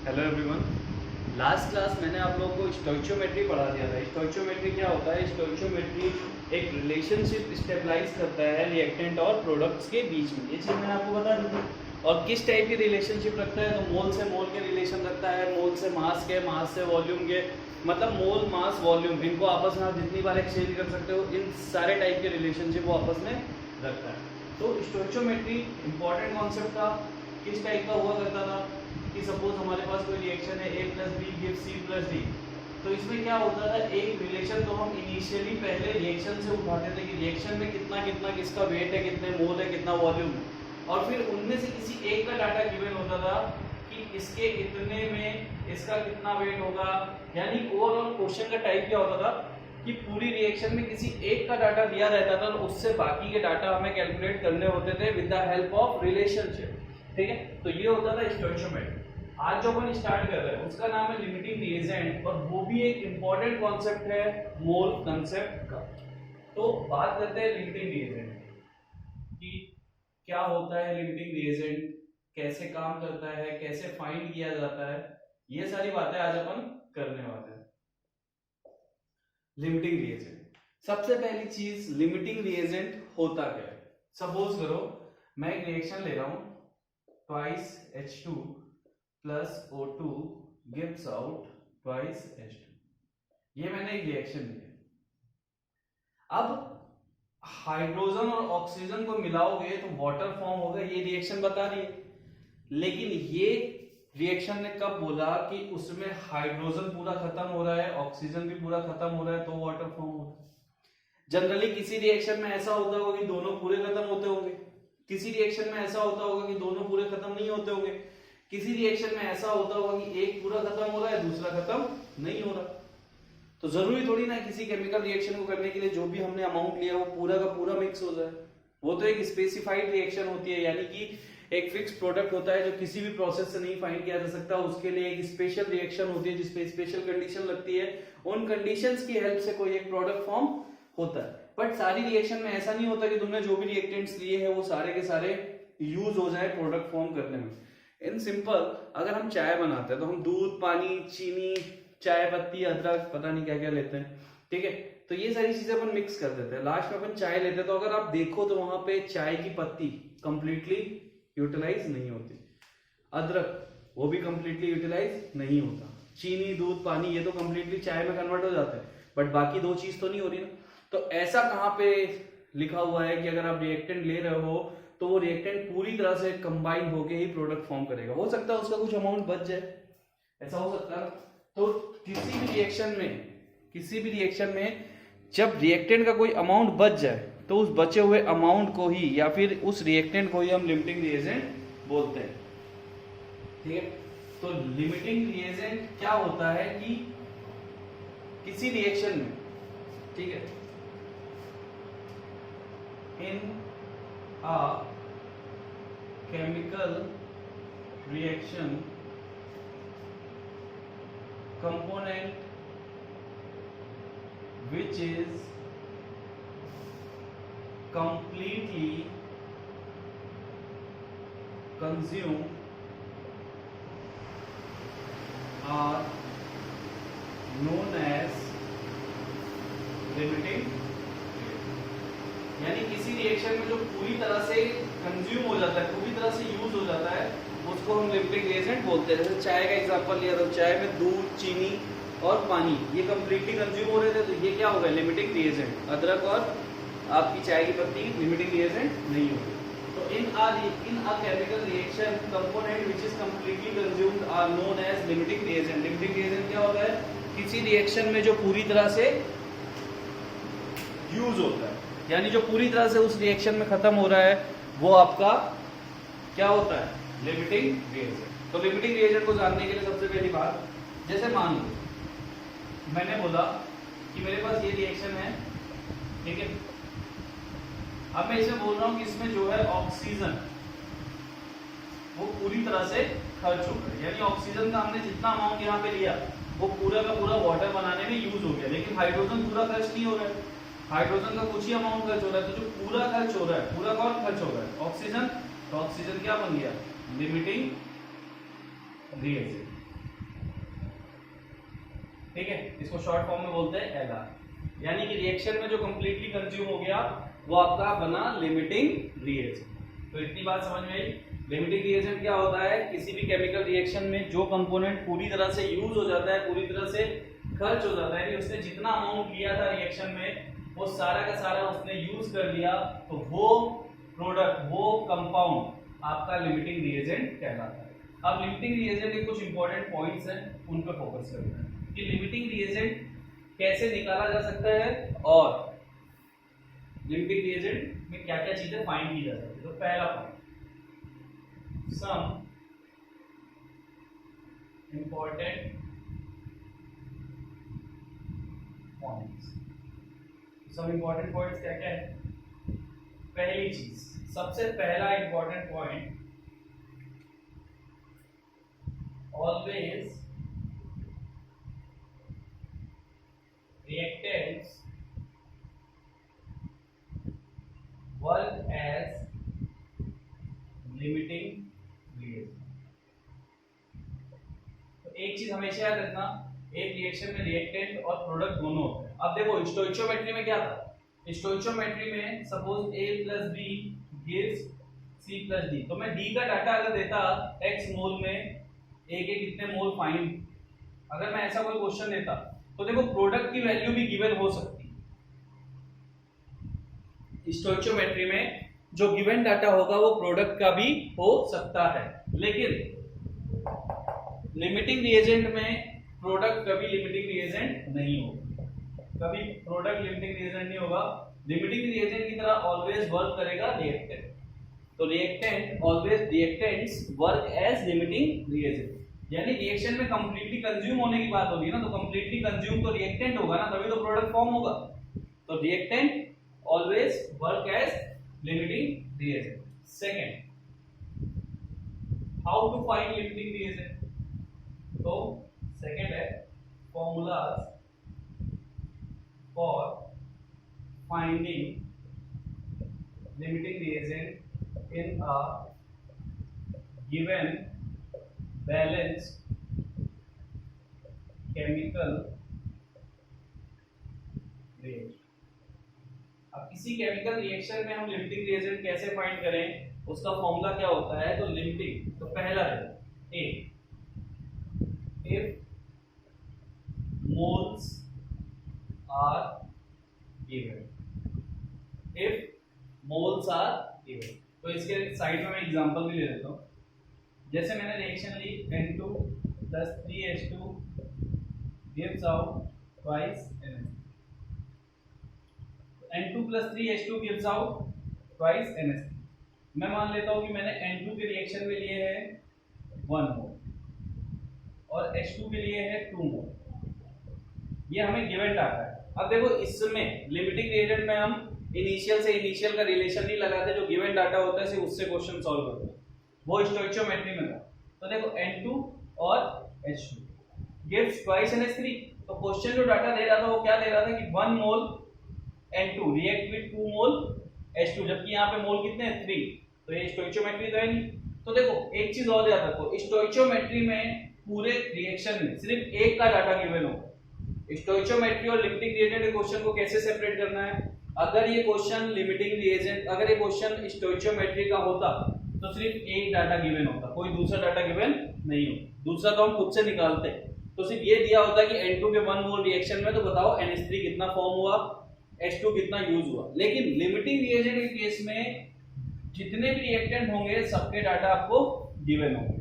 Hello everyone. Last class मैंने आप लोगों को स्टोइचियोमेट्री पढ़ा दिया था। स्टोइचियोमेट्री क्या होता है? स्टोइचियोमेट्री एक रिलेशनशिप स्टेबलाइज करता है रिएक्टेंट और प्रोडक्ट्स के बीच में। ये चीज़ मैंने आपको बता दी थी। और किस टाइप की रिलेशनशिप रखता है? तो मोल से मोल के रिलेशन रखता है, मोल से मास के, मास से वॉल्यूम के, मतलब मोल मास वॉल्यूम इनको आपस में आप जितनी बार एक्सचेंज कर सकते हो, इन सारे टाइप के रिलेशनशिप वो आपस में रखता है। तो स्टोइचियोमेट्री इंपॉर्टेंट कॉन्सेप्ट था। किस टाइप का हुआ करता था कि सपोज हमारे पास कोई रिएक्शन है, A plus B give C plus D. तो इसमें क्या होता था, एक रिलेशन तो हम इनिशियली पहले रिएक्शन से उठाते थे कि रिएक्शन में कितना कितना किसका वेट है, कितने मोल है, कितना वॉल्यूम है, और फिर उनमें से किसी एक का डाटा गिवन होता था कि इसके इतने में इसका कितना वेट होगा। यानी ओवरऑल क्वेश्चन का टाइप क्या होता था कि पूरी रिएक्शन में किसी एक का डाटा दिया रहता था और उससे बाकी के डाटा हमें कैलकुलेट करने होते थे with the help of relationship. ठीक है, तो ये होता था स्टोइचियोमेट्री। आज जो अपन स्टार्ट कर रहे हैं उसका नाम है लिमिटिंग रिएजेंट, और वो भी एक इंपॉर्टेंट कॉन्सेप्ट है मोल कांसेप्ट का। तो बात करते हैं लिमिटिंग रिएजेंट कि क्या होता है लिमिटिंग रिएजेंट, कैसे काम करता है, कैसे फाइंड किया जाता है, ये सारी बातें आज अपन करने वाले हैं। लिमिटिंग रिएजेंट, सबसे पहली चीज लिमिटिंग रिएजेंट होता क्या है? सपोज करो मैं एक रिएक्शन ले रहा हूं, twice H2 plus O2 gives out twice H2। ये मैंने एक रिएक्शन लिया। अब हाइड्रोजन और ऑक्सीजन को मिलाओगे तो वाटर फॉर्म होगा, ये रिएक्शन बता रही है। लेकिन ये रिएक्शन ने कब बोला कि उसमें हाइड्रोजन पूरा खत्म हो रहा है, ऑक्सीजन भी पूरा खत्म हो रहा है, तो वाटर फॉर्म होता है। जनरली किसी रिएक्शन में ऐसा होता होगा कि दोनों पूरे खत्म होते होंगे, किसी रिएक्शन में ऐसा होता होगा कि दोनों पूरे खत्म नहीं होते होंगे, किसी रिएक्शन में ऐसा होता होगा कि एक पूरा खत्म हो रहा है, दूसरा खत्म नहीं हो रहा। तो जरूरी थोड़ी ना किसी केमिकल रिएक्शन को करने के लिए जो भी हमने अमाउंट लिया वो पूरा का पूरा मिक्स हो जाए। वो तो एक स्पेसिफाइड रिएक्शन होती है, यानी कि एक फिक्स प्रोडक्ट होता है जो किसी भी प्रोसेस से नहीं फाइंड किया जा सकता। उसके लिए एक स्पेशल रिएक्शन होती है जिसपे स्पेशल कंडीशन लगती है, उन कंडीशंस की हेल्प से कोई एक प्रोडक्ट फॉर्म होता है। बट सारी रिएक्शन में ऐसा नहीं होता कि तुमने जो भी रिएक्टेंट्स लिए हैं वो सारे के सारे यूज हो जाए प्रोडक्ट फॉर्म करने में। इन सिंपल अगर हम चाय बनाते हैं तो हम दूध, पानी, चीनी, चाय पत्ती, अदरक, पता नहीं क्या क्या लेते हैं। ठीक है, तो ये सारी चीजें अपन मिक्स कर देते हैं, लास्ट में अपन चाय लेते हैं। तो अगर आप देखो तो वहां पे चाय की पत्ती कंप्लीटली यूटिलाइज नहीं होती, अदरक वो भी कंप्लीटली यूटिलाइज नहीं होता, चीनी, दूध, पानी ये तो कंप्लीटली चाय में कन्वर्ट हो जाते हैं, बट बाकी दो चीज तो नहीं हो रही ना। तो ऐसा कहाँ पे लिखा हुआ है कि अगर आप रिएक्टेंट ले रहे हो तो वो रिएक्टेंट पूरी तरह से कंबाइन होके ही प्रोडक्ट फॉर्म करेगा? हो सकता है उसका कुछ अमाउंट बच जाए, ऐसा हो सकता है। तो किसी भी रिएक्शन में जब रिएक्टेंट का कोई अमाउंट बच जाए तो उस बचे हुए अमाउंट को ही या फिर उस रिएक्टेंट को ही हम लिमिटिंग रिएजेंट बोलते हैं। ठीक है, तो लिमिटिंग रिएजेंट क्या होता है कि किसी रिएक्शन में, ठीक है, इन a chemical reaction component which is completely consumed are known as limiting। यानी किसी रिएक्शन में जो पूरी तरह से कंज्यूम हो जाता है, पूरी तरह से यूज हो जाता है, उसको हम लिमिटिंग रिएजेंट बोलते हैं। जैसे चाय का एग्जांपल लिया तो चाय में दूध, चीनी और पानी ये कंप्लीटली कंज्यूम हो रहे थे, तो ये क्या होगा? Limiting reagent. अदरक और आपकी चाय की पत्ती लिमिटिंग रिएजेंट नहीं होगी। तो in a chemical reaction component which is completely consumed are known as limiting reagent. Limiting reagent क्या होता है? किसी रिएक्शन में जो पूरी तरह से यूज होता है, यानी जो पूरी तरह से उस रिएक्शन में खत्म हो रहा है, वो आपका क्या होता है? Limiting reagent. तो लिमिटिंग रिएजेंट को जानने के लिए सबसे पहली बात, जैसे मान लो मैंने बोला कि मेरे पास ये रिएक्शन है, ठीक है, अब मैं इसमें बोल रहा हूं कि इसमें जो है ऑक्सीजन वो पूरी तरह से खर्च हो गया, यानी ऑक्सीजन का हमने जितना अमाउंट यहाँ पे लिया वो पूरा का पूरा वाटर बनाने में यूज हो गया। लेकिन हाइड्रोजन पूरा खर्च नहीं हो रहा है, हाइड्रोजन का कुछ ही अमाउंट खर्च हो रहा है। तो जो पूरा खर्च हो रहा है, पूरा कौन खर्च हो रहा है? ऑक्सीजन। तो ऑक्सीजन क्या बन गया? Limiting reagent. ठीक है, इसको शॉर्ट फॉर्म में बोलते हैं LR, यानी कि रिएक्शन में जो कंप्लीटली कंज्यूम हो गया वो आपका बना लिमिटिंग रिएजेंट। तो इतनी बात समझ में आई। लिमिटिंग रिएजेंट क्या होता है, किसी भी केमिकल रिएक्शन में जो कंपोनेंट पूरी तरह से यूज हो जाता है, पूरी तरह से खर्च हो जाता है कि उसने जितना अमाउंट लिया था रिएक्शन में वो सारा का सारा उसने यूज कर लिया, तो वो प्रोडक्ट, वो कंपाउंड आपका लिमिटिंग रिएजेंट कहलाता है। अब लिमिटिंग रिएजेंट के कुछ इंपॉर्टेंट पॉइंट्स हैं, उन पर फोकस करते हैं कि लिमिटिंग रिएजेंट कैसे निकाला जा सकता है और लिमिटिंग रिएजेंट में क्या क्या चीजें फाइंड की जा सकती है। तो पहला point, some important points. Some important points क्या क्या है? पहली चीज, सबसे पहला important point, always reactants work as limiting reagent। तो एक चीज हमेशा याद रखना, एक रिएक्शन में रिएक्टेंट और प्रोडक्ट दोनों होते हैं। अब देखो स्टोइचियोमेट्री में क्या था, स्टोइचियोमेट्री में suppose A + B gives C + D, तो मैं D का डाटा अगर देता x मोल में A के कितने मोल फाइंड, अगर मैं ऐसा कोई क्वेश्चन देता तो देखो प्रोडक्ट की वैल्यू भी गिवन हो सकती है। स्टोइचियोमेट्री में जो गिवन डाटा होगा वो प्रोडक्ट का भी हो सकता है, लेकिन लिमिटिंग रिएजेंट में प्रोडक्ट कभी लिमिटिंग रिएजेंट नहीं होगा, कभी प्रोडक्ट लिमिटिंग रिएजेंट नहीं होगा। लिमिटिंग रिएजेंट की तरह ऑलवेज वर्क करेगा रिएक्टेंट। तो reactant always, reactants work as limiting reagent, यानी रिएक्शन में कंप्लीटली कंज्यूम होने की बात होगी ना, तो कंप्लीटली कंज्यूम तो रिएक्टेंट होगा ना, तभी तो प्रोडक्ट फॉर्म होगा। तो reactant always work as limiting reagent. Second, how to find limiting reagent? तो सेकंड है formulas for finding limiting reagent in a given balanced chemical reaction। अब किसी केमिकल रिएक्शन में हम लिमिटिंग रिएजेंट कैसे फाइंड करें, उसका फॉर्मूला क्या होता है? तो लिमिटिंग, तो पहला है A, if moles are given, if moles are given। तो इसके साइड में मैं एग्जांपल भी ले लेता हूं। जैसे मैंने रिएक्शन ली N2 + 3H2 gives out twice NH2, N2 + 3H2 gives out twice NH2। मैं मान लेता हूं कि मैंने N2 के रिएक्शन में लिए हैं 1 मोल और H2 के लिए है 2 मोल। ये हमें गिवन डाटा है। अब देखो इसमें लिमिटिंग रिएजेंट में हम इनिशियल का रिलेशन नहीं लगाते, जो गिवन डाटा होता है सिर्फ उससे क्वेश्चन सॉल्व करते हैं, वो स्टोइचियोमेट्री में था। तो देखो N2 और H2 gives twice NH3, तो क्वेश्चन जो डाटा दे रहा था वो क्या दे रहा था कि 1 मोल N2 react with 2 mole H2, जबकि यहाँ पे मोल कितने हैं 3, तो ये स्टोइचियोमेट्री तो है नहीं। तो देखो एक चीज और याद रखो, स्टोइचियोमेट्री में पूरे रिएक्शन में सिर्फ एक का डाटा गिवन हो। स्टोइचियोमेट्री और लिमिटिंग रिएजेंट के क्वेश्चन को कैसे सेपरेट करना है, अगर ये क्वेश्चन लिमिटिंग रिएजेंट, अगर ये क्वेश्चन स्टोइचियोमेट्री का होता तो सिर्फ एक डाटा गिवन होता, कोई दूसरा डाटा गिवन नहीं होता, दूसरा तो हम खुद से निकालते। तो सिर्फ ये दिया होता कि N2 के 1 मोल रिएक्शन में तो बताओ NH3 कितना फॉर्म हुआ, H2 कितना यूज हुआ। लेकिन लिमिटिंग रिएजेंट के केस में जितने भी रिएक्टेंट होंगे सबके डाटा आपको गिवन होंगे,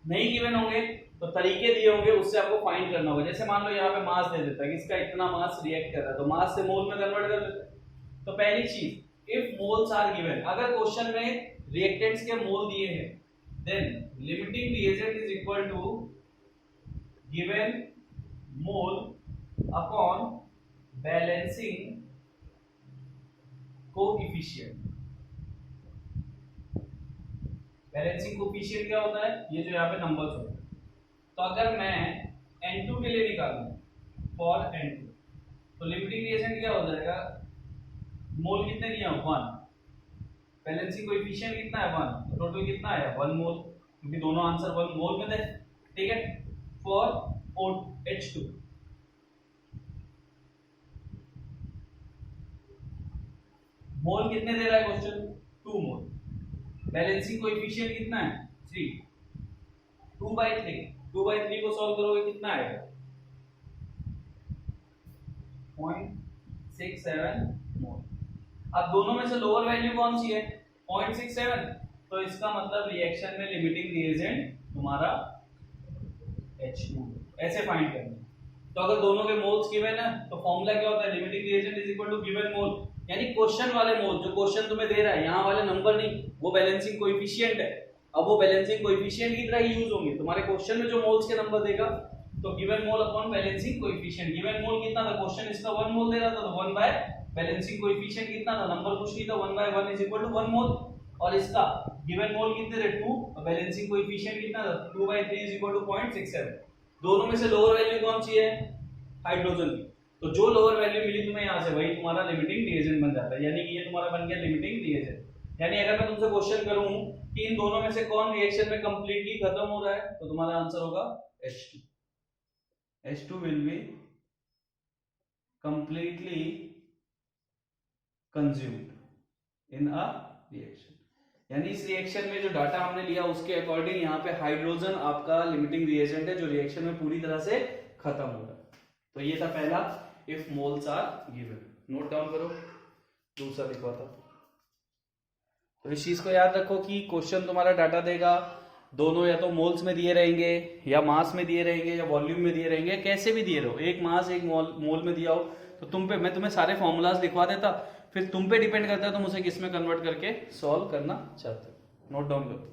नहीं गिवन होंगे तो तरीके दिए होंगे, उससे आपको फाइंड करना होगा। जैसे मान लो यहाँ पे मास दे देता है कि इसका इतना मास रिएक्ट कर रहा है, तो मास से मोल में कन्वर्ट कर देते हैं। तो पहली चीज, इफ मोल्स आर गिवन, अगर क्वेश्चन में रिएक्टेंट्स के मोल दिए हैं, then limiting reagent is equal to given mole upon balancing coefficient. Balancing coefficient क्या होता है? ये जो यहाँ पे नंबर्स होते हैं। तो अगर मैं N2 के लिए निकालूं फॉर N2, तो लिमिटिंग रिएजेंट क्या हो जाएगा? मोल कितने दिए हैं? 1, बैलेंसिंग कोएफिशिएंट कितना है? 1, तो टोटल कितना है? 1 मोल, क्योंकि दोनों आंसर 1 मोल में थे। ठीक है, फॉर H2 मोल कितने दे रहा है क्वेश्चन? 2 मोल। बैलेंसिंग कोएफिशिएंट कितना है? 3। 2/3, 2/3 को सॉल्व करोगे कितना आएगा? 0.67 मोल। अब दोनों में से लोअर वैल्यू कौन सी है? 0.67। तो इसका मतलब रिएक्शन में लिमिटिंग रिएजेंट तुम्हारा H2 ऐसे फाइंड करना है। तो अगर दोनों के मोल्स गिवन है तो फॉर्मूला क्या होता है? Limiting reagent is equal to given mole, यानी क्वेश्चन वाले मोल, जो क्वेश्चन तुम्हें दे रहा है, यहाँ वाले नंबर नहीं, वो बैलेंसिंग कोएफिशिएंट है। अब वो बैलेंसिंग कोएफिशिएंट की तरह ही यूज होंगे तुम्हारे क्वेश्चन में, जो मोल्स के नंबर देगा तो given mole upon balancing coefficient. Given mole कितना था? क्वेश्चन इसका 1 मोल दे रहा था, तो 1 बाय बैलेंसिंग कोएफिशिएंट कितना था? नंबर कुछ नहीं था, 1 बाय 1 इज इक्वल टू 1 मोल। और इसका गिवन मोल कितने थे? 2, और बैलेंसिंग कोएफिशिएंट कितना था? 2/3 इज इक्वल टू 0.67। दोनों में से लोअर वैल्यू कौन सी है? हाइड्रोजन की। तो जो लोअर वैल्यू मिली तुम्हें यहां से, वही तुम्हारा लिमिटिंग रिएजेंट बन जाता है, यानी कि ये तुम्हारा बन गया लिमिटिंग रिएजेंट। यानी अगर मैं तुमसे क्वेश्चन करूं कि इन दोनों में से कौन रिएक्शन में कंप्लीटली खत्म हो रहा है, तो तुम्हारा आंसर होगा H2। H2 will be completely consumed in a reaction। यानी इस रिएक्शन में जो डाटा हमने लिया उसके अकॉर्डिंग यहाँ पे हाइड्रोजन आपका लिमिटिंग रिएजेंट है, जो रिएक्शन में पूरी तरह से खत्म हो रहा है। तो ये था पहला, if moles are given. Note down करो। दूसरा लिखवा था, तो इस चीज को याद रखो कि क्वेश्चन तुम्हारा डाटा देगा, दोनों या तो मोल्स में दिए रहेंगे, या मास में दिए रहेंगे, या वॉल्यूम में दिए रहेंगे, कैसे भी दिए रहो। एक मास एक मोल में दिया हो तो तुम पे, मैं तुम्हें सारे फॉर्मूलाज लिखवा देता, फिर तुम पे डिपेंड करता है तुम उसे किस में कन्वर्ट करके सॉल्व करना चाहते हो। नोट डाउन करो।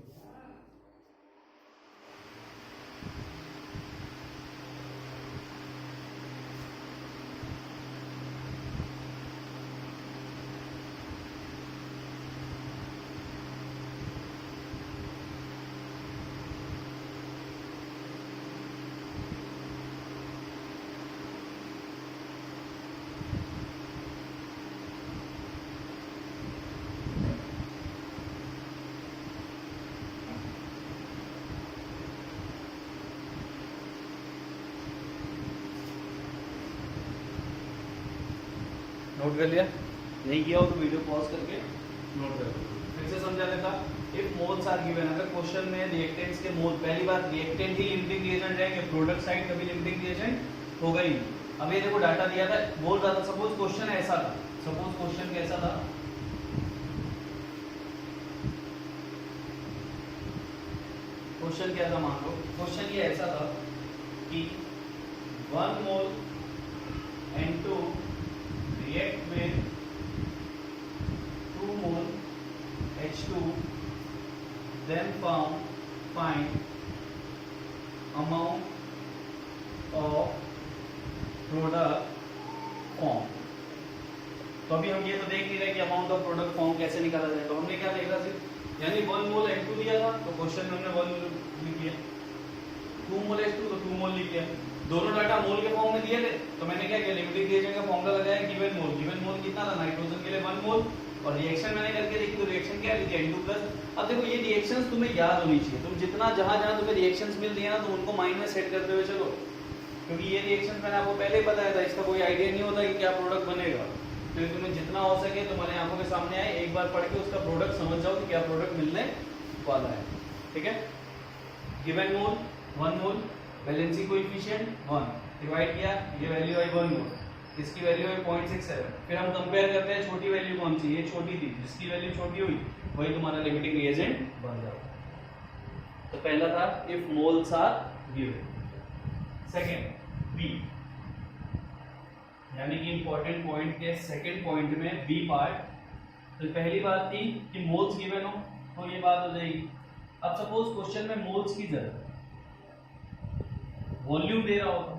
नोट कर लिया? नहीं किया हो तो वीडियो पॉज करके नोट कर लो। फिर से समझा देता। इफ मोल्स आर गिवन, अगर क्वेश्चन में रिएक्टेंट्स के मोल, पहली बात रिएक्टेंट ही लिमिटिंग रिएजेंट रहेंगे, प्रोडक्ट साइड कभी लिमिटिंग रिएजेंट होगा ही नहीं। अब ये देखो डाटा दिया था, बोल रहा था, सपोज क्वेश्चन ऐसा था, सपोज क्वेश्चन कैसा था, क्वेश्चन क्या था, मान लो क्वेश्चन ये ऐसा था कि 1 मोल N2 react with 2 mole H2, then find amount of product form। तो अभी हम ये तो देख नहीं रहे कि अमाउंट ऑफ प्रोडक्ट फॉर्म कैसे निकाला जाए, तो हमने क्या देखा सिर्फ, यानी 1 मोल N2 दिया था तो क्वेश्चन में हमने 1 मोल लिख लिया, 2 मोल H2 तो 2 मोल लिख लिया। दोनों डाटा मोल के फॉर्म में दिए थे तो मैंने क्या किया, लिमिटिंग रिएजेंट का फॉर्मूला लगाया गिवन मोल। गिवन मोल कितना था? नाइट्रोजन के लिए 1 मोल, और रिएक्शन मैंने करके देखी तो रिएक्शन क्या लिखी? N2+। अब देखो ये रिएक्शंस तुम्हें याद होनी चाहिए, तुम जितना जहां तुम्हें रिएक्शंस मिल रही है ना, तो उनको माइंड में सेट करते हुए चलो, क्योंकि ये रिएक्शन मैंने आपको पहले ही बताया था, इसका कोई आइडिया नहीं होता कि क्या प्रोडक्ट बनेगा। तो तुम्हें जितना हो सके तुम्हारे आंखों के सामने आए, एक बार पढ़ के उसका प्रोडक्ट समझ जाओ कि क्या प्रोडक्ट मिलने वाला है। ठीक है, गिवन मोल 1 मोल, बैलेंसिंग कोएफिशिएंट 1, डिवाइड किया, ये वैल्यू आई 1 मोल, इसकी वैल्यू है 0.67। फिर हम कंपेयर करते हैं छोटी वैल्यू कौन सी, ये छोटी थी, जिसकी वैल्यू छोटी हुई वही तुम्हारा लिमिटिंग रिएजेंट बन जाता है। तो पहला था if moles are given. Second B, यानी कि इंपॉर्टेंट पॉइंट के सेकंड पॉइंट में बी पार्ट। तो पहली बात थी कि मोल्स गिवन हो तो ये बात हो जाएगी। अब सपोज क्वेश्चन में मोल्स की जगह वॉल्यूम दे रहा होता,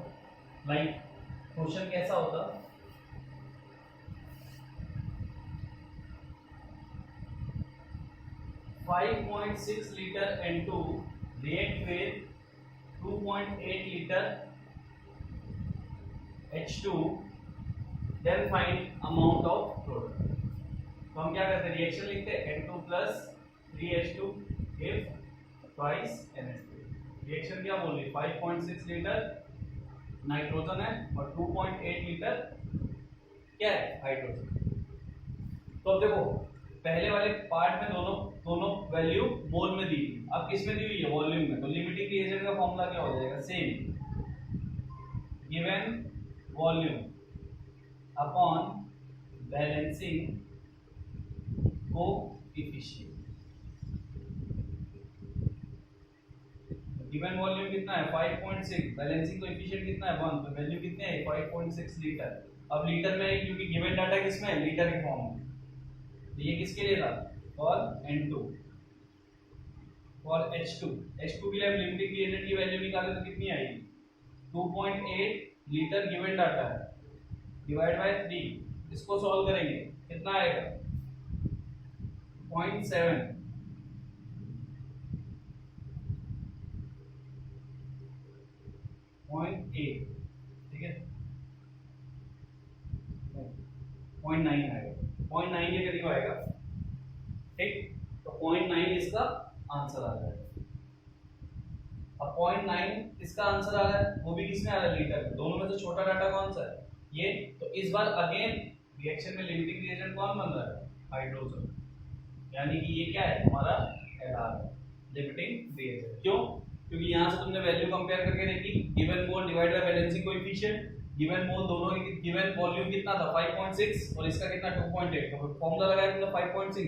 लाइक क्वेश्चन कैसा होता, .6 litre N2 react with 2.8 litre H2, then find amount of product। तो हम क्या करते हैं, रिएक्शन लिखते हैं N2 plus 3H2 if twice NH2। Reaction क्या बोल रही, 5.6 लीटर नाइट्रोजन है और 2.8 लीटर क्या है, हाइड्रोजन। तो अब देखो पहले वाले पार्ट में दोनों दोनों वैल्यू मोल में दी, अब किस में दी हुई है, वॉल्यूम में। तो लिमिटिंग रिएजेंट का फॉर्मूला क्या हो जाएगा, same given volume upon balancing coefficient. Given volume कितना है 5.6, बैलेंसिंग कोएफिशिएंट कितना है 1, तो वैल्यू कितने है 5.6 लीटर। अब लीटर में है क्योंकि गिवन डाटा किसमें है, लीटर के फॉर्म में। तो ये किसके लिए था, for N2। For H2, H2 के लिए हम लिमिटिंग रिएजेंट की वैल्यू निकालें तो कितनी आएगी 2.8 लीटर गिवन डाटा है, डिवाइड बाय 3। इसको सॉल्व करेंगे कितना आएगा 0.7, 0.8, ठीक है 0.9 आएगा, 0.9 के करीब आएगा, ठीक। तो 0.9 इसका आंसर आ जाएगा। अब 0.9 इसका आंसर आ रहा है, वो भी किसमें आ रहा है, लीटर में। दोनों में से छोटा डाटा कौन सा है, ये। तो इस बार अगेन रिएक्शन में लिमिटिंग रिएजेंट कौन बन रहा है, हाइड्रोजन। यानी कि ये क्या है हमारा एलआर है, लिमिटिंग रिएजेंट। क्यों, क्योंकि यहां से तुमने वैल्यू कंपेयर करके देखी, given mole divide by balancing coefficient. Given mole दोनों की, गिवन वॉल्यूम कितना था 5.6 और इसका कितना 2.8, तो फार्मूला लगाया तुमने 5.6।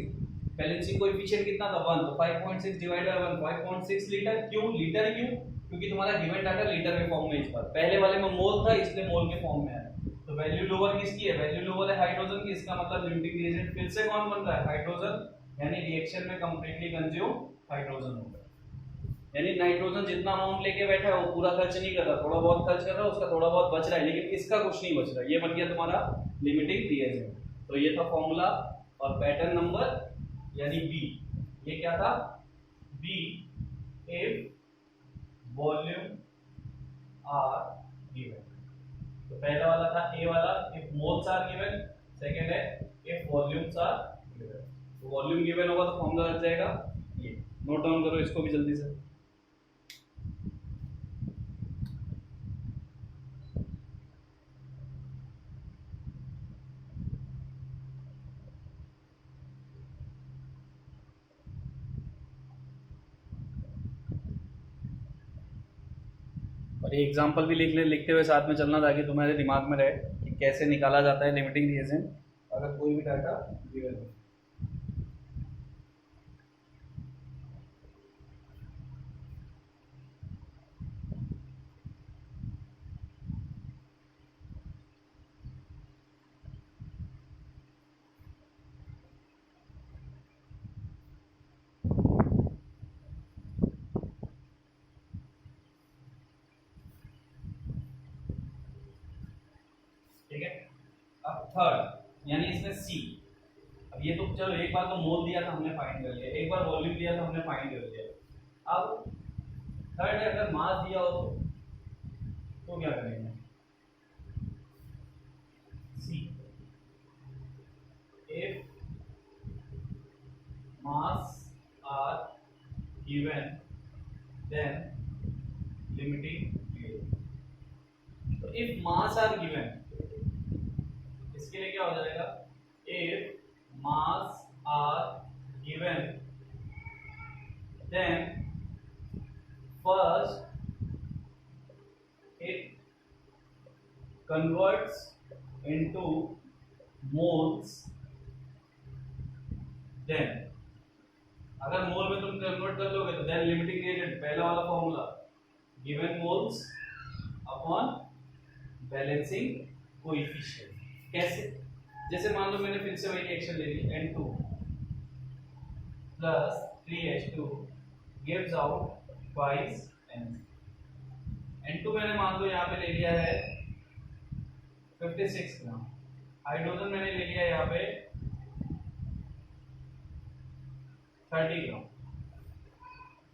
बैलेंसिंग कोएफिशिएंट कितना था 1, तो 5.6 डिवाइड बाय 1 5.6 लीटर। क्यों लीटर, क्यों, क्योंकि तुम्हारा गिवन डाटा लीटर के फॉर्म में इस बार, पहले वाले में मोल था इसलिए मोल के फॉर्म में आया। तो वैल्यू लोअर किसकी है, वैल्यू लोअर है हाइड्रोजन की। इसका मतलब लिमिटिंग रिएजेंट फिर से कौन बन रहा है, हाइड्रोजन। यानी रिएक्शन में कंप्लीटली कंज्यूम हाइड्रोजन होगा। यानी नाइट्रोजन जितना अमाउंट लेके बैठा है वो पूरा खर्च नहीं कर रहा, थोड़ा बहुत खर्च कर रहा है, उसका थोड़ा बहुत बच रहा है, लेकिन इसका कुछ नहीं बच रहा। ये बन गया तुम्हारा लिमिटिंग रिएजेंट। तो ये था फॉर्मूला। और पैटर्न नंबर यानी बी, ये क्या था, B if volume are given. तो पहला वाला था ए वाला, if moles are given. Second है इफ वॉल्यूम्स आर गिवन। तो वॉल्यूम गिवन होगा तो फॉर्मूला लग जाएगा ये, नोट डाउन करो इसको भी जल्दी से। और ये एग्जांपल भी लिख ले, लिखते हुए साथ में चलना ताकि तुम्हारे दिमाग में रहे कि कैसे निकाला जाता है लिमिटिंग रिएजेंट अगर कोई भी डाटा गिवन हो। ठीक है, अब थर्ड यानी इसमें सी। अब ये तो चलो एक बार तो मोल दिया था हमने फाइंड कर लिया, एक बार वॉल्यूम दिया था हमने फाइंड कर लिया। अब थर्ड है अगर मास दिया हो तो क्या करेंगे, C if mass are given then limiting reagent. तो इफ मास आर गिवन, इसके लिए क्या हो जाएगा, if mass are given then first it converts into moles, then अगर मोल में तुम कन्वर्ट कर लोगे तो then लिमिटिंग रिएजेंट, पहला वाला formula given moles upon balancing coefficient. कैसे, जैसे मान लो मैंने फिर से वही रिएक्शन ले ली, N2 plus 3H2 gives out twice N2 मैंने मान लो यहाँ पे ले लिया है 56 ग्राम, हाइड्रोजन मैंने ले लिया यहाँ पे 30 ग्राम।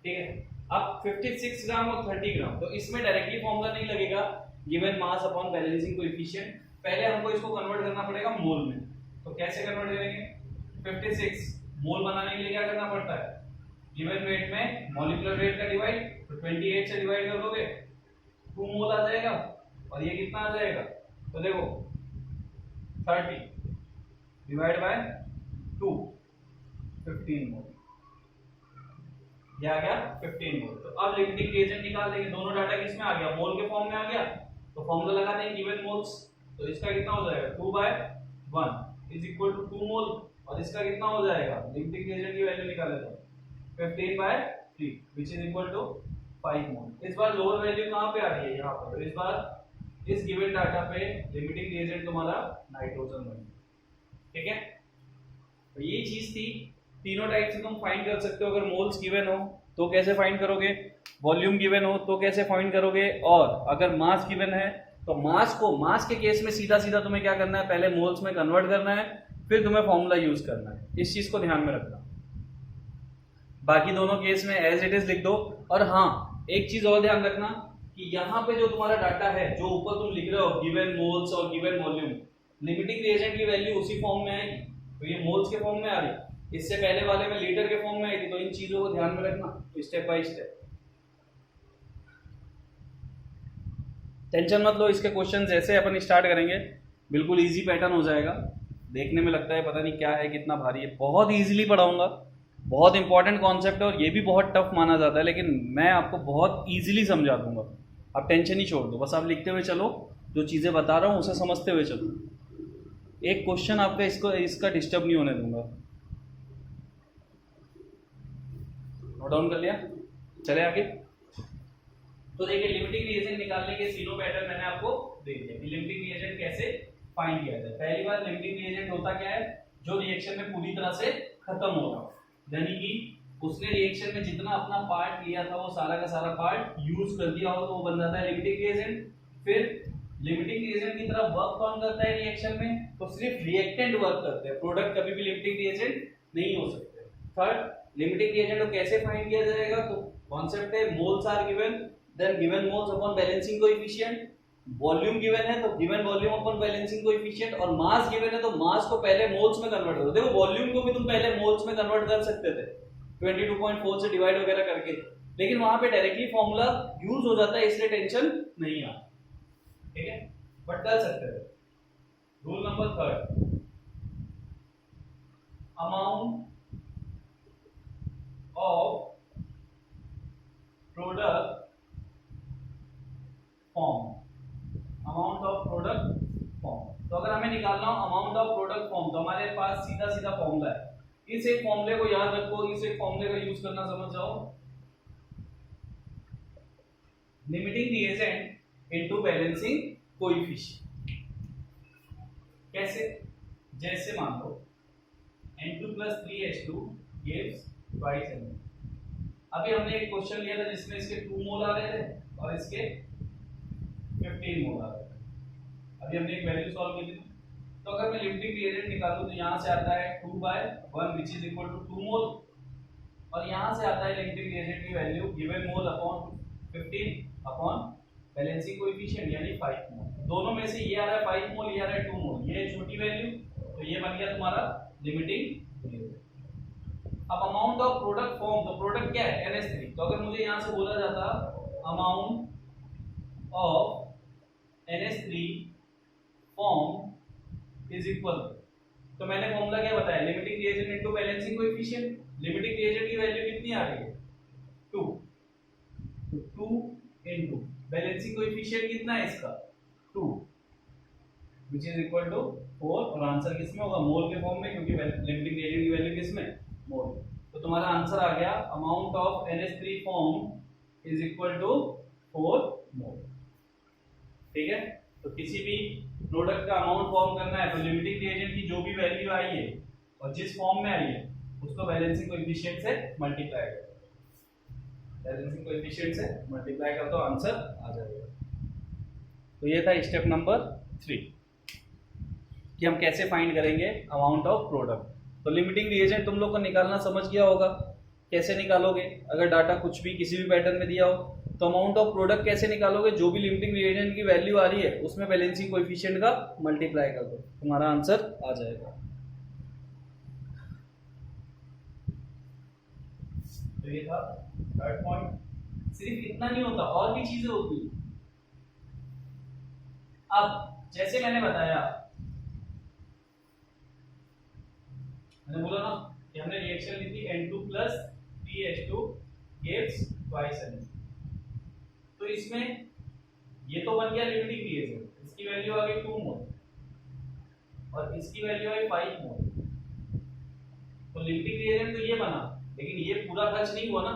ठीक है, अब 56 ग्राम और 30 ग्राम, तो इसमें डायरेक्टली फॉर्मूला नहीं लगेगा given mass upon balancing coefficient, पहले हमको इसको कन्वर्ट करना पड़ेगा मोल में। तो कैसे कन्वर्ट करेंगे, 56 मोल बनाने के लिए क्या करना पड़ता है, गिवन वेट में मॉलिक्यूलर वेट का डिवाइड, तो 28 से डिवाइड कर दोगे 2 मोल आ जाएगा, और ये कितना आ जाएगा, तो देखो 30 डिवाइड बाय 2 15 मोल, ये आ गया 15 मोल। तो अब लिमिटिंग रिएजेंट निकाल देंगे, दोनों डाटा किस में आ गया, मोल के फॉर्म में आ गया, तो फॉर्मूला लगा देंगे गिवन मोल्स। तो इसका कितना हो जाएगा 2/1 इज इक्वल टू 2 मोल, और इसका कितना हो जाएगा, लिमिटिंग रिएजेंट की वैल्यू निकाले तो 15/3 व्हिच इज इक्वल टू 5 मोल। इस बार लोअर वैल्यू कहां पे आ रही है, यहां पर। तो इस बार इस गिवन डाटा पे लिमिटिंग रिएजेंट तुम्हारा नाइट्रोजन बन गया, ठीक है। तो ये चीज थी, तीनों टाइप से तुम फाइंड कर सकते हो। अगर मोल्स गिवन हो तो कैसे फाइंड करोगे, वॉल्यूम गिवन हो तो कैसे फाइंड करोगे, और अगर मास गिवन है तो मास के केस में सीधा सीधा तुम्हें क्या करना है, पहले मोल्स में कन्वर्ट करना है, फिर तुम्हें फॉर्मूला यूज करना है। इस चीज को ध्यान में रखना। बाकी दोनों केस में एज इट इज लिख दो। और हाँ, एक चीज और ध्यान रखना कि यहाँ पे जो तुम्हारा डाटा है, जो ऊपर तुम लिख रहे हो गिवन मोल्स और गिवन वॉल्यूम, लिमिटिंग रिएजेंट की वैल्यू उसी फॉर्म में आएगी। तो ये मोल्स के फॉर्म में आ रही, इससे पहले वाले में लीटर के फॉर्म में आई थी। तो इन चीजों को ध्यान में रखना स्टेप बाय स्टेप। टेंशन मत लो, इसके क्वेश्चन जैसे अपन स्टार्ट करेंगे बिल्कुल इजी पैटर्न हो जाएगा। देखने में लगता है पता नहीं क्या है, कितना भारी है, बहुत इजीली पढ़ाऊंगा। बहुत इंपॉर्टेंट कॉन्सेप्ट है और ये भी बहुत टफ माना जाता है, लेकिन मैं आपको बहुत इजीली समझा दूंगा। आप टेंशन ही छोड़ दो, बस आप लिखते हुए चलो, जो चीजें बता रहा हूँ उसे समझते हुए चलो। एक क्वेश्चन आपका इसका डिस्टर्ब नहीं होने दूंगा। नोट डाउन कर लिया, चले आगे। तो देखिए, लिमिटिंग रिएजेंट निकालने के तीनों पैटर्न मैंने आपको दे दिया कि लिमिटिंग रिएजेंट कैसे फाइंड किया जाए। पहली बार, लिमिटिंग रिएजेंट होता क्या है, जो रिएक्शन में पूरी तरह से खत्म होगा, यानी कि उसने रिएक्शन में जितना अपना पार्ट लिया था वो सारा का सारा पार्ट यूज कर दिया हो, तो वो बन जाता है लिमिटिंग रिएजेंट। फिर लिमिटिंग रिएजेंट की तरफ वर्क कौन करता है रिएक्शन में, तो सिर्फ रिएक्टेंट वर्क करते हैं, प्रोडक्ट कभी भी लिमिटिंग रिएजेंट नहीं हो सकते। थर्ड, लिमिटिंग रिएजेंट को कैसे फाइंड किया जाएगा, तो कॉन्सेप्ट है moles are given, then given moles upon balancing coefficient. Volume given है तो given volume upon balancing coefficient, और मास गिवन है तो मास को पहले मोल्स में कन्वर्ट करो। देखो, वॉल्यूम को भी तुम पहले मोल्स में कन्वर्ट कर सकते थे 22.4 से डिवाइड वगैरह करके, लेकिन वहां पे डायरेक्टली फॉर्मूला यूज हो जाता है, इसलिए टेंशन नहीं आ, ठीक है, बट कर सकते थे। Rule number 3, amount of product form, amount of product form. तो अगर हमें निकालना हो अमाउंट ऑफ प्रोडक्ट फॉर्म, तो हमारे पास सीधा सीधा फॉर्मूला है। इस एक फॉर्मूले को याद रखो, इस एक फॉर्मूले का यूज करना समझ जाओ। Limiting reagent into balancing coefficient. कैसे, जैसे मान लो N2 + 3H2 gives twice N। अभी हमने एक क्वेश्चन लिया था जिसमें इसके 2 मोल आ रहे थे और इसके 15 मोल आ रहे थे। अभी हमने एक वैल्यू सॉल्व की थी। तो अगर मैं लिमिटिंग रिएजेंट निकालूं तो यहां से आता है 2/1 व्हिच इज इक्वल टू 2 मोल, और यहां से आता है लिमिटिंग रिएजेंट की value given mole upon 15 upon balancing coefficient यानी 5 मोल। दोनों में से ये आ रहा है 5 मोल, ये आ रहा है 2 मोल, ये छोटी वैल्यू, तो ये बन गया तुम्हारा लिमिटिंग रिएजेंट। अब अमाउंट ऑफ प्रोडक्ट फॉर्म, तो प्रोडक्ट क्या है NH3। तो अगर मुझे यहां से बोला जाता amount of NH3 form is equal, तो मैंने फॉर्मूला क्या बताया, limiting reagent into balancing coefficient. Limiting reagent की वैल्यू कितनी आ रही है 2, तो 2 इनटू बैलेंसिंग कोएफिशिएंट कितना है इसका 2 व्हिच इज इक्वल टू 4, और आंसर किसमें होगा, मोल के फॉर्म में, क्योंकि लिमिटिंग रिएजेंट की वैल्यू किसमें, मोल। तो तुम्हारा आंसर आ गया amount of NH3 form is equal to 4 mole, ठीक है। तो किसी भी प्रोडक्ट का अमाउंट फॉर्म करना है तो लिमिटिंग रिएजेंट की जो भी वैल्यू आई है और जिस फॉर्म में आई है उसको बैलेंसिंग कोएफिशिएंट से मल्टीप्लाई करो, बैलेंसिंग कोएफिशिएंट से मल्टीप्लाई कर तो आंसर आ जाएगा। तो ये था स्टेप नंबर 3 कि हम कैसे फाइंड करेंगे अमाउंट ऑफ प्रोडक्ट। तो लिमिटिंग रिएजेंट तुम लोग को निकालना समझ गया होगा, कैसे निकालोगे। अगर डाटा कुछ भी किसी भी पैटर्न में दिया हो तो अमाउंट ऑफ प्रोडक्ट कैसे निकालोगे, जो भी लिमिटिंग रिएजेंट की वैल्यू आ रही है उसमें बैलेंसिंग कोएफिशिएंट का मल्टीप्लाई कर दो, तुम्हारा आंसर आ जाएगा। तो ये था थर्ड पॉइंट। सिर्फ इतना नहीं होता, और भी चीजें होती है। अब जैसे मैंने बताया मैंने बोला ना कि हमने रिएक्शन ली थी N2 plus 3H2 gives twice NH2। तो इसमें ये तो बन गया लिमिटिंग रिएजेंट, इसकी वैल्यू आ गई 2 मोल और इसकी वैल्यू आई 5 मोल। तो लिमिटिंग रिएजेंट तो ये बना, लेकिन ये पूरा खर्च नहीं हुआ ना।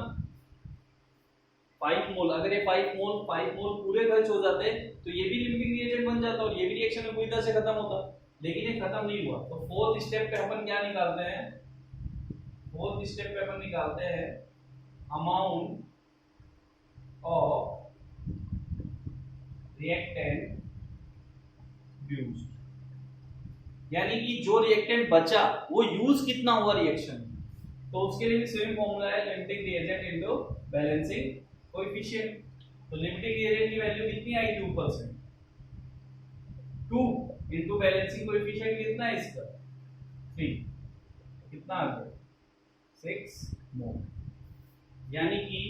5 मोल, अगर ये 5 मोल पूरे खर्च हो जाते तो ये भी लिमिटिंग रिएजेंट बन जाता और ये भी रिएक्शन में पूरी तरह से खत्म होता, लेकिन ये खत्म नहीं हुआ। तो फोर्थ स्टेप पे अपन क्या निकालते हैं, फोर्थ स्टेप पे अपन निकालते हैं अमाउंट ऑफ रिएक्टेंट यूज्ड, यानी कि जो रिएक्टेंट बचा वो यूज कितना हुआ रिएक्शन। तो उसके लिए भी सेम फॉर्मूला है limiting reagent into balancing coefficient. तो लिमिटिंग रिएजेंट की वैल्यू कितनी आएगी 2%, 2 इनटू बैलेंसिंग कोएफिशिएंट कितना है इसका 3, कितना आ गया 6 मोल, यानी कि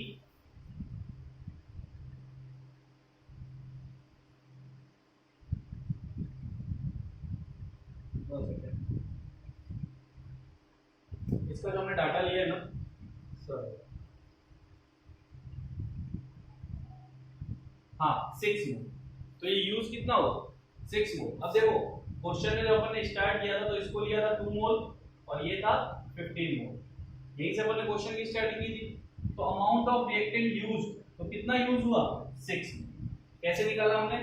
इसका जो हमने डाटा लिया है ना सर, हाँ 6 मोल, तो ये यूज कितना हुआ 6 मोल। अब देखो क्वेश्चन में जब अपन ने स्टार्ट किया था तो इसको लिया था 2 मोल और ये था 15 मोल, यही से अपन ने क्वेश्चन की स्टार्टिंग की थी। तो अमाउंट ऑफ रिएक्टेंट यूज, तो कितना यूज हुआ 6। कैसे निकाला हमने,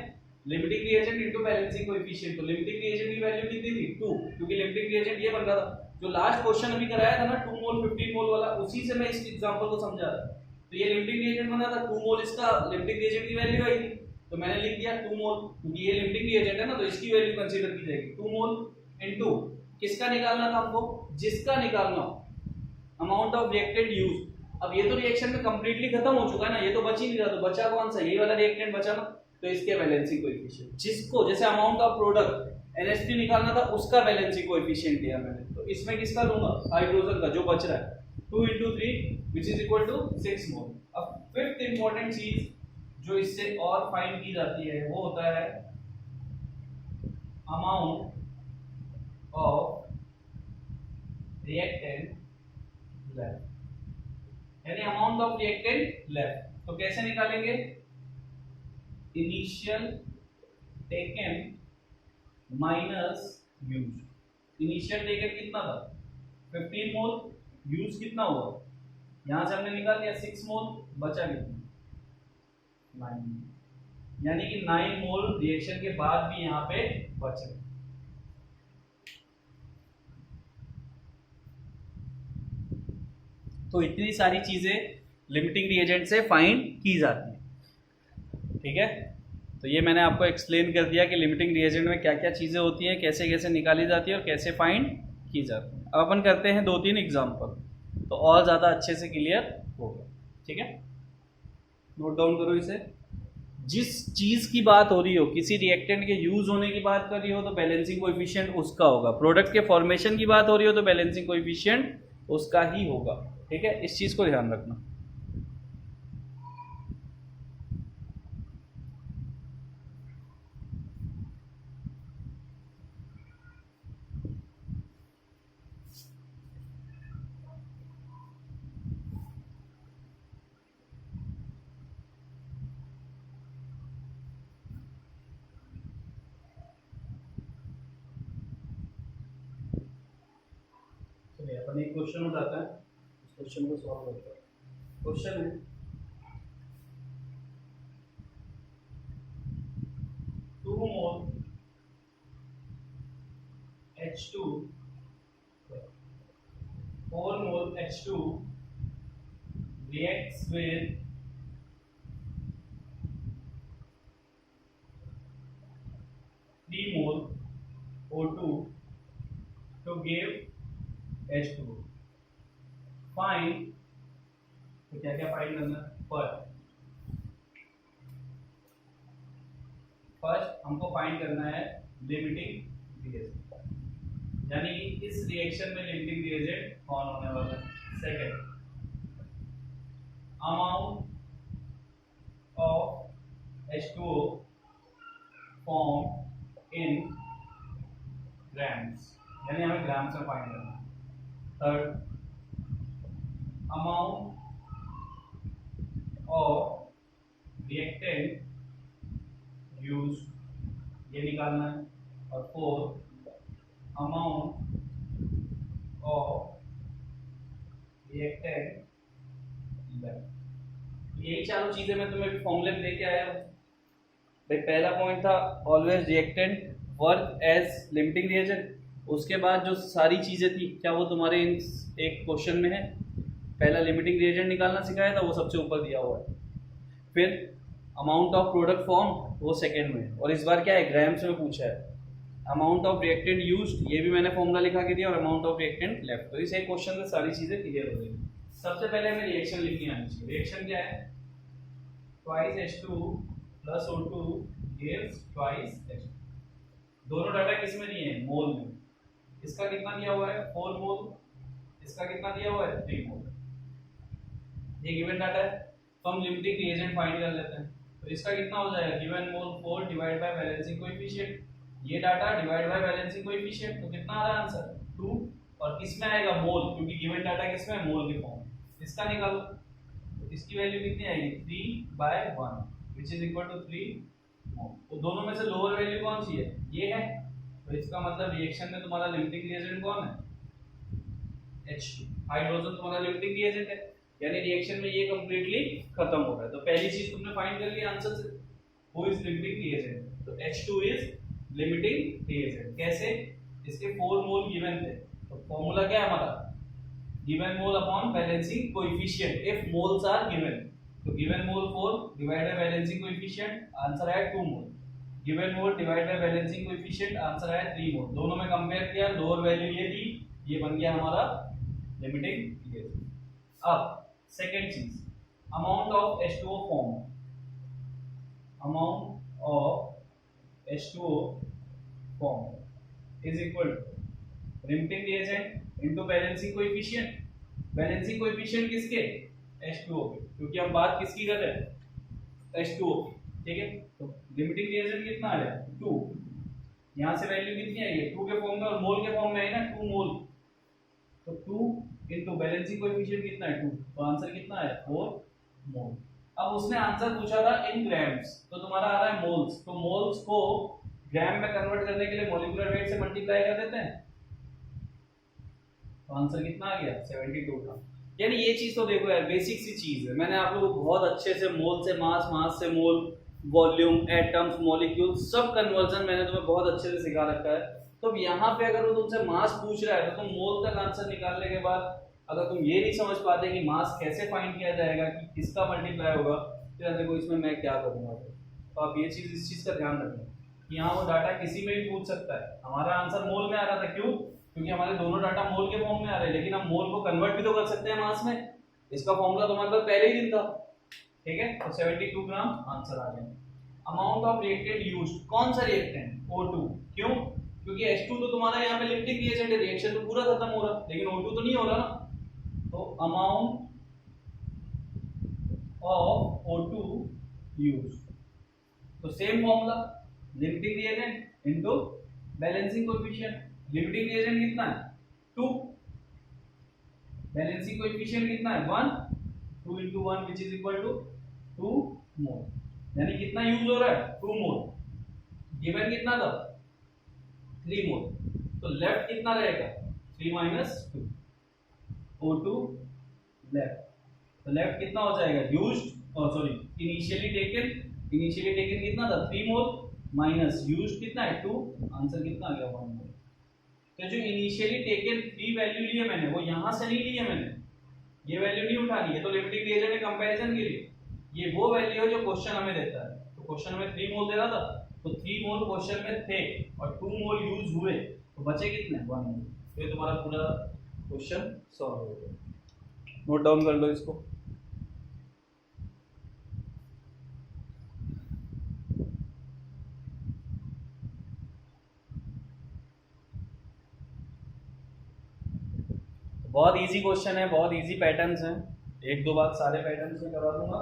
limiting reagent into balancing coefficient. तो लिमिटिंग रिएजेंट की वैल्यू कितनी थी 2, क्योंकि लिमिटिंग रिएजेंट ये बन रहा था। जो लास्ट क्वेश्चन अभी कराया था ना 2 मोल 15 मोल वाला, उसी से मैं इस एग्जांपल को समझा रहा। तो ये लिमिटिंग रिएजेंट बना था 2 मोल, इसका लिमिटिंग रिएजेंट की वैल्यू आई थी तो मैंने लिख दिया 2 मोल, क्योंकि ये लिमिटिंग रिएजेंट है ना तो इसकी वैल्यू कंसीडर की जाएगी 2 मोल इनटू किसका निकालना था हमको, जिसका निकालना अमाउंट ऑफ रिएक्टेंट यूज। अब ये तो रिएक्शन में कंप्लीटली खत्म हो चुका है ना, ये तो बच ही नहीं रहा, तो बचा कौन सा, ये वाला रिएक्टेंट बचा ना, तो इसके बैलेंसिंग कोएफिशिएंट। जिसको जैसे अमाउंट ऑफ प्रोडक्ट NH3 निकालना था उसका बैलेंसिंग कोएफिशिएंट लिया मैंने, तो इसमें किसका लूंगा हाइड्रोजन का जो बच रहा है 2 × 3 which is equal to 6 मोल। अब फिफ्थ इंपॉर्टेंट चीज जो इससे और फाइंड की जाती है वो होता है अमाउंट ऑफ रिएक्टेंट लेफ्ट, यानी अमाउंट ऑफ रिएक्टेंट लेफ्ट। तो कैसे निकालेंगे, initial taken minus use. Initial taken कितना था 15 मोल, यूज कितना हुआ, यहां से हमने निकाल लिया 6 मोल, बचा कितना 9 मोल, यानी कि 9 मोल रिएक्शन के बाद भी यहां पे बच रहे। तो इतनी सारी चीजें लिमिटिंग रिएजेंट से फाइंड की जाती है, ठीक है। तो ये मैंने आपको एक्सप्लेन कर दिया कि लिमिटिंग रिएजेंट में क्या क्या चीजें होती हैं, कैसे कैसे निकाली जाती है और कैसे फाइंड की जाती है। अब अपन करते हैं 2-3 एग्जांपल, तो और ज़्यादा अच्छे से क्लियर होगा, ठीक है। नोट डाउन करो इसे। जिस चीज़ की बात हो रही हो, किसी रिएक्टेंट के यूज होने की बात कर रही हो तो बैलेंसिंग कोएफिशिएंट उसका होगा, प्रोडक्ट के फॉर्मेशन की बात हो रही हो तो बैलेंसिंग कोएफिशिएंट उसका ही होगा, ठीक है। इस चीज़ को ध्यान रखना। अपन एक क्वेश्चन उठाता है, उस क्वेश्चन को सॉल्व करते हैं। क्वेश्चन है 2 मोल H2 4 mole H2 reacts with 3 mole O2 to give H2। Find, तो क्या क्या फाइंड करना है, फर्स्ट हमको फाइंड करना है लिमिटिंग रिएजेंट, यानी कि इस रिएक्शन में लिमिटिंग रिएजेंट कौन होने वाला है। Second amount of H2O form in grams, यानी हमें ग्राम्स में फाइंड करना है। Third, amount of reactant used, ये निकालना है। और fourth, amount of reactant left. यही चारों चीजें मैं तुम्हें फॉर्मूले में लेके आया हूं भाई। पहला पॉइंट था always reactant work as limiting reagent. उसके बाद जो सारी चीजें थी, क्या वो तुम्हारे एक क्वेश्चन में है? पहला लिमिटिंग रिएजेंट निकालना सिखाया था, वो सबसे ऊपर दिया हुआ है। फिर अमाउंट ऑफ प्रोडक्ट फॉर्म, वो सेकंड में। और इस बार क्या है, ग्राम्स में पूछा है। अमाउंट ऑफ रिएक्टेंट यूज्ड, ये भी मैंने फॉर्मूला लिखा के दिया। और अमाउंट ऑफ रिएक्टेंट लेफ्ट। तो इस एक क्वेश्चन में सारी चीजें क्लियर हो गई। सबसे पहले हमें रिएक्शन लिखनी आनी चाहिए। रिएक्शन क्या है? Twice H2 plus O2 gives twice H2। दोनों डाटा किस में दिए हैं? मोल में। इसका कितना दिया हुआ है? 4 मोल। इसका कितना दिया हुआ है? 3 मोल। ये गिवन डाटा है, तो हम लिमिटिंग रिएजेंट फाइंड कर लेते हैं। तो इसका कितना हो जाएगा? Given mole 4 divide by balancing coefficient. ये data divide by balancing coefficient, तो कितना आ रहा है आंसर? 2। और किस में आएगा? मोल, क्योंकि गिवन डाटा किस में है? मोल के फॉर्म। इसका निकालो, तो इसकी वैल्यू कितनी आएगी? 3/1 व्हिच इज इक्वल टू 3 मोल। तो दोनों में से लोअर वैल्यू कौन सी है? ये है। तो इसका मतलब रिएक्शन में तुम्हारा लिमिटिंग रिएजेंट कौन है? H2। हाइड्रोजन तुम्हारा लिमिटिंग रिएजेंट है, यानी रिएक्शन में ये कंप्लीटली खत्म हो रहा है। तो पहली चीज तुमने फाइंड कर ली आंसर से, हु इज लिमिटिंग रिएजेंट। तो H2 इज लिमिटिंग रिएजेंट। कैसे? इसके 4 मोल गिवन थे, तो फार्मूला क्या है हमारा? Given mole upon balancing coefficient if moles are given. तो given mole 4 divide by balancing coefficient, answer आया 2 mole. Given mole divide by balancing coefficient, answer आया 3 मोल। दोनों में कंपेयर किया, लोअर वैल्यू ये थी, ये बन गया हमारा लिमिटिंग रिएजेंट। अब सेकंड चीज, amount of H2O form. Amount of H2O form is equal to limiting reagent into balancing coefficient. Balancing coefficient किसके? H2O के, क्योंकि हम बात किसकी कर रहे हैं? H2O की, ठीक है। तो लिमिटिंग रिएजेंट कितना आ रहा है? 2। यहां से वैल्यू कितनी आई है? 2 के फॉर्म में और मोल के फॉर्म में है ना, 2 मोल। तो 2 इनटू बैलेंसिंग कोएफिशिएंट कितना है? 2। तो आंसर कितना है? 4 मोल। अब उसने आंसर पूछा था इन ग्राम्स, तो तुम्हारा आ रहा है मोल्स। तो मोल्स को ग्राम में कन्वर्ट करने के लिए मॉलिक्यूलर वेट से मल्टीप्लाई कर देते हैं, तो आंसर कितना आ गया? 72 का। यानी ये चीज तो देखो यार, बेसिक सी चीज है। मैंने आप लोगों को बहुत अच्छे से मोल से मास, मास से मोल, वॉल्यूम, एटम्स, मॉलिक्यूल, सब कन्वर्जन मैंने तुम्हें बहुत अच्छे से सिखा रखा है। तो अब यहाँ पे अगर वो तुमसे मास पूछ रहा है, तो तुम मोल तक आंसर निकालने के बाद अगर तुम ये नहीं समझ पाते कि मास कैसे फाइंड किया जाएगा, कि किसका मल्टीप्लाई होगा, तो देखो इसमें मैं क्या करूंगा। तो आप ये चीज, इस चीज का ध्यान रखें कि यहाँ वो डाटा किसी में भी पूछ सकता है। हमारा आंसर मोल में आ रहा था, क्यों? क्योंकि हमारे दोनों डाटा मोल के फॉर्म में आ रहे हैं, लेकिन हम मोल को कन्वर्ट भी तो कर सकते हैं मास में। इसका फॉर्मूला तुम्हारे पास पहले ही दिन था, ठीक है। तो 72 ग्राम आंसर आ गया। अमाउंट ऑफ रिएक्टेंट यूज्ड, कौन सा रिएक्टेंट? O2। क्यों? क्योंकि H2 तो तुम्हारा यहाँ पे लिमिटिंग रिएजेंट है, रिएक्शन तो पूरा खत्म हो रहा, लेकिन O2 तो नहीं हो रहा ना। तो अमाउंट ऑफ O2 यूज्ड, तो same formula, limiting reagent into balancing coefficient. Limiting reagent कितना है? 2। बैलेंसिंग कोएफिशिएंट कितना है? 1। 2 into 1 which is equal to 2 मोल। यानी कितना यूज हो रहा है? 2 मोल। गिवन कितना था? 3 मोल। तो लेफ्ट कितना रहेगा? 3 minus 2, O2 लेफ्ट। तो लेफ्ट कितना हो जाएगा? Used, sorry, initially taken. Initially taken कितना था? 3 मोल माइनस यूज्ड कितना है? 2। आंसर कितना आ गया? 1 मोल। तो जो इनिशियली टेकन 3 वैल्यू ली है मैंने, वो यहां से नहीं ली है मैंने, ये वैल्यू नहीं उठानी है। तो लिमिटिंग रिएजेंट में कंपैरिजन के लिए ये वो वैल्यू है जो क्वेश्चन हमें देता है। तो क्वेश्चन में 3 मोल दे रहा था, तो 3 मोल क्वेश्चन में थे और 2 मोल यूज हुए, तो बचे कितने? 1 मोल। तो ये तुम्हारा पूरा क्वेश्चन सॉल्व हो गया। नोट डाउन कर लो इसको। बहुत इजी क्वेश्चन है, बहुत इजी पैटर्न्स हैं। एक दो बात सारे पैटर्न्स में करवा दूंगा।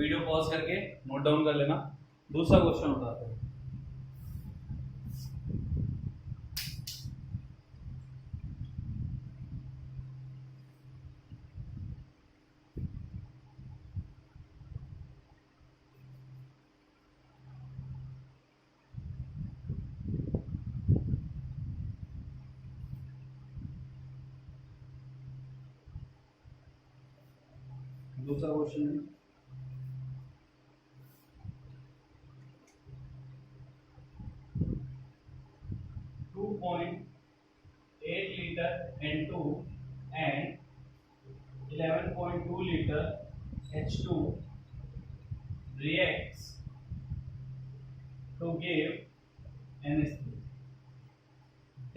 वीडियो पॉज करके नोट डाउन कर लेना। दूसरा क्वेश्चन उठाते हैं। दूसरा क्वेश्चन है 2.8 liter N2 and 11.2 liter H2 reacts to give NH3.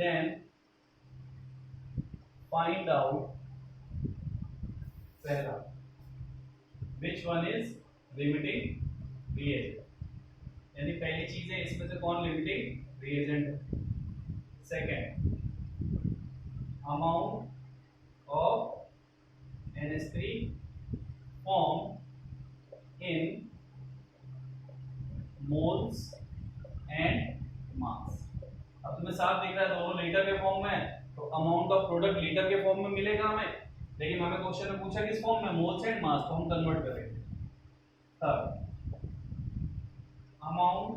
Then find out पहला which one is limiting reagent, यानी पहली चीज है इसमें से कौन लिमिटिंग रिएजेंट है। Second, amount of NH3 formed in moles and mass। अब तुम्हें साफ दिख रहा है दोनों लीटर के फॉर्म में है, तो अमाउंट ऑफ प्रोडक्ट लीटर के फॉर्म में मिलेगा हमें, लेकिन हमें क्वेश्चन में पूछा किस फॉर्म में, मोल्स एंड मास, तो हम कन्वर्ट करेंगे। तब अमाउंट